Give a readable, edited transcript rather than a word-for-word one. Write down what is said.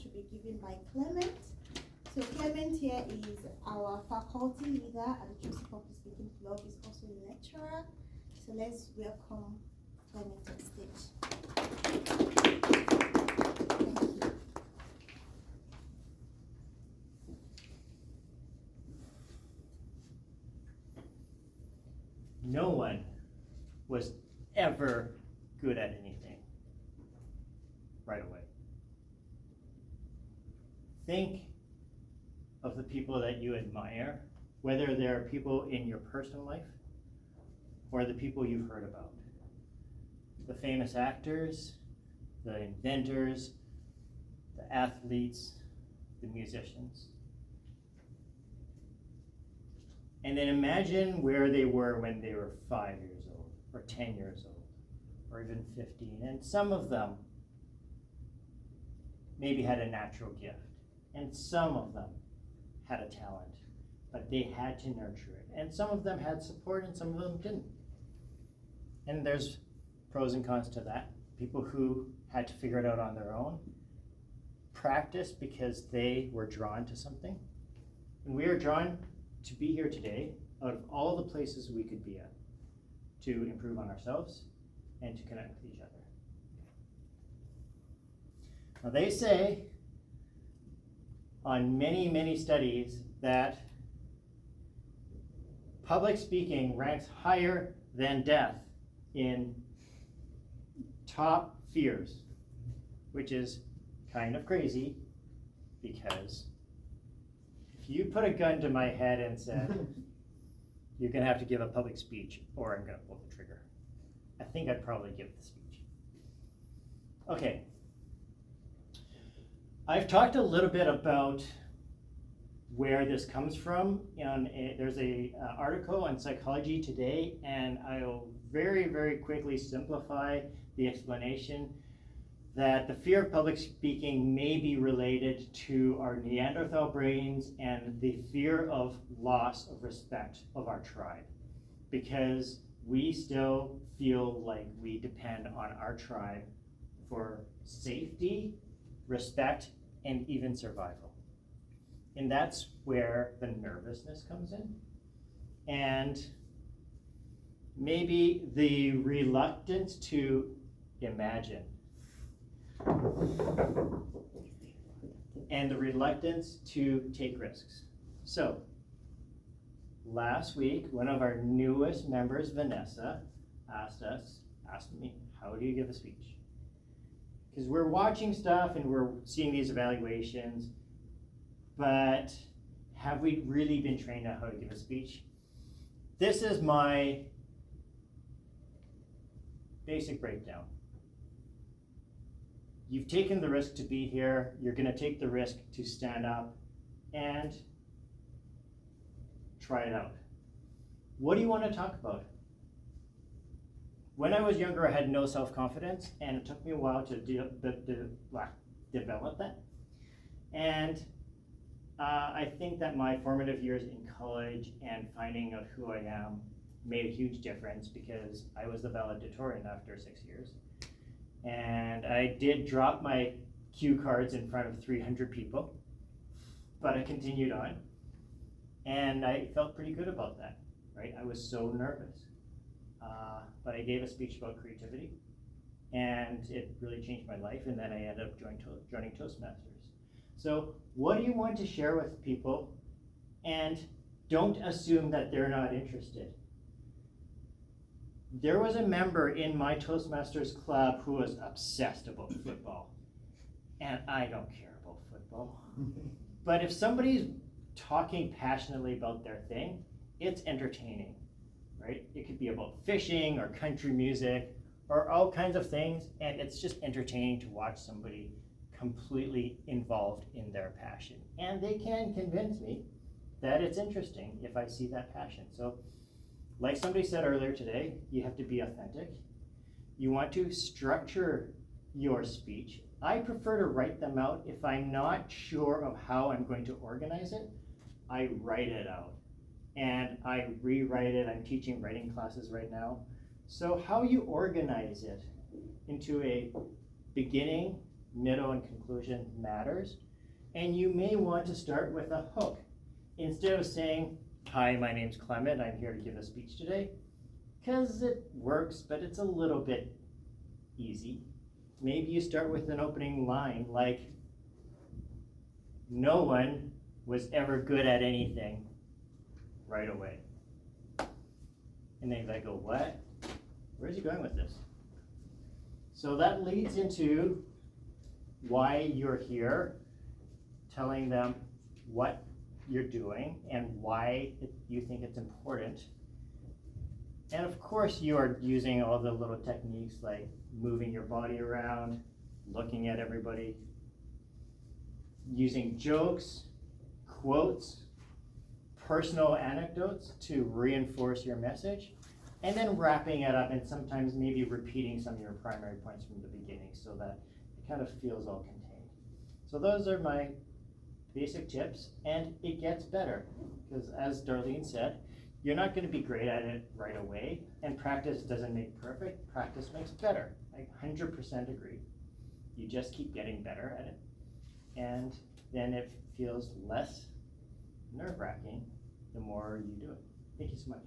speech will be given by Clement. So Clement here is our faculty leader at the Choosing Public Speaking Club. He's also a lecturer. So let's welcome Clement to the stage. Thank you. No one was ever good at anything right away. Think of the people that you admire, whether they're people in your personal life or the people you've heard about. The famous actors, the inventors, the athletes, the musicians. And then imagine where they were when they were 5 years old, or 10 years old, or even 15. And some of them maybe had a natural gift, and some of them had a talent, but they had to nurture it. And some of them had support, and some of them didn't. And there's pros and cons to that. People who had to figure it out on their own, practice because they were drawn to something. And we are drawn to be here today out of all the places we could be at to improve on ourselves and to connect with each other. Now they say on many, many studies that public speaking ranks higher than death in top fears, which is kind of crazy because if you put a gun to my head and said, you're gonna have to give a public speech or I'm gonna pull the trigger, I think I'd probably give the speech. Okay. I've talked a little bit about where this comes from. There's a article on Psychology Today, and I'll very, very quickly simplify the explanation that the fear of public speaking may be related to our Neanderthal brains and the fear of loss of respect of our tribe, because we still feel like we depend on our tribe for safety, respect, and even survival. And that's where the nervousness comes in. And maybe the reluctance to imagine. And the reluctance to take risks. So, last week, one of our newest members, Vanessa, asked me, how do you give a speech? Because we're watching stuff and we're seeing these evaluations, but have we really been trained on how to give a speech? This is my basic breakdown. You've taken the risk to be here, you're gonna take the risk to stand up and try it out. What do you wanna talk about? When I was younger, I had no self-confidence, and it took me a while to develop that. And I think that my formative years in college and finding out who I am made a huge difference, because I was the valedictorian after 6 years. And I did drop my cue cards in front of 300 people, but I continued on. And I felt pretty good about that, right? I was so nervous. But I gave a speech about creativity, and it really changed my life, and then I ended up joining Toastmasters. So what do you want to share with people? And don't assume that they're not interested. There was a member in my Toastmasters club who was obsessed about football, and I don't care about football. But if somebody's talking passionately about their thing, it's entertaining, right? It could be about fishing or country music or all kinds of things, and it's just entertaining to watch somebody completely involved in their passion. And they can convince me that it's interesting if I see that passion. So, like somebody said earlier today, you have to be authentic. You want to structure your speech. I prefer to write them out. If I'm not sure of how I'm going to organize it, I write it out. And I rewrite it. I'm teaching writing classes right now. So how you organize it into a beginning, middle, and conclusion matters. And you may want to start with a hook. Instead of saying, "Hi, my name's Clement, I'm here to give a speech today," because it works, but it's a little bit easy. Maybe you start with an opening line like, "No one was ever good at anything right away." And then they go, "What? Where's he going with this?" So that leads into why you're here, telling them what you're doing and why you think it's important. And of course you are using all the little techniques like moving your body around, looking at everybody, using jokes, quotes, personal anecdotes to reinforce your message, and then wrapping it up and sometimes maybe repeating some of your primary points from the beginning so that it kind of feels all contained. So those are my basic tips, and it gets better because, as Darlene said, you're not going to be great at it right away, and practice doesn't make perfect. Practice makes better. I 100% agree. You just keep getting better at it, and then it feels less nerve-wracking the more you do it. Thank you so much.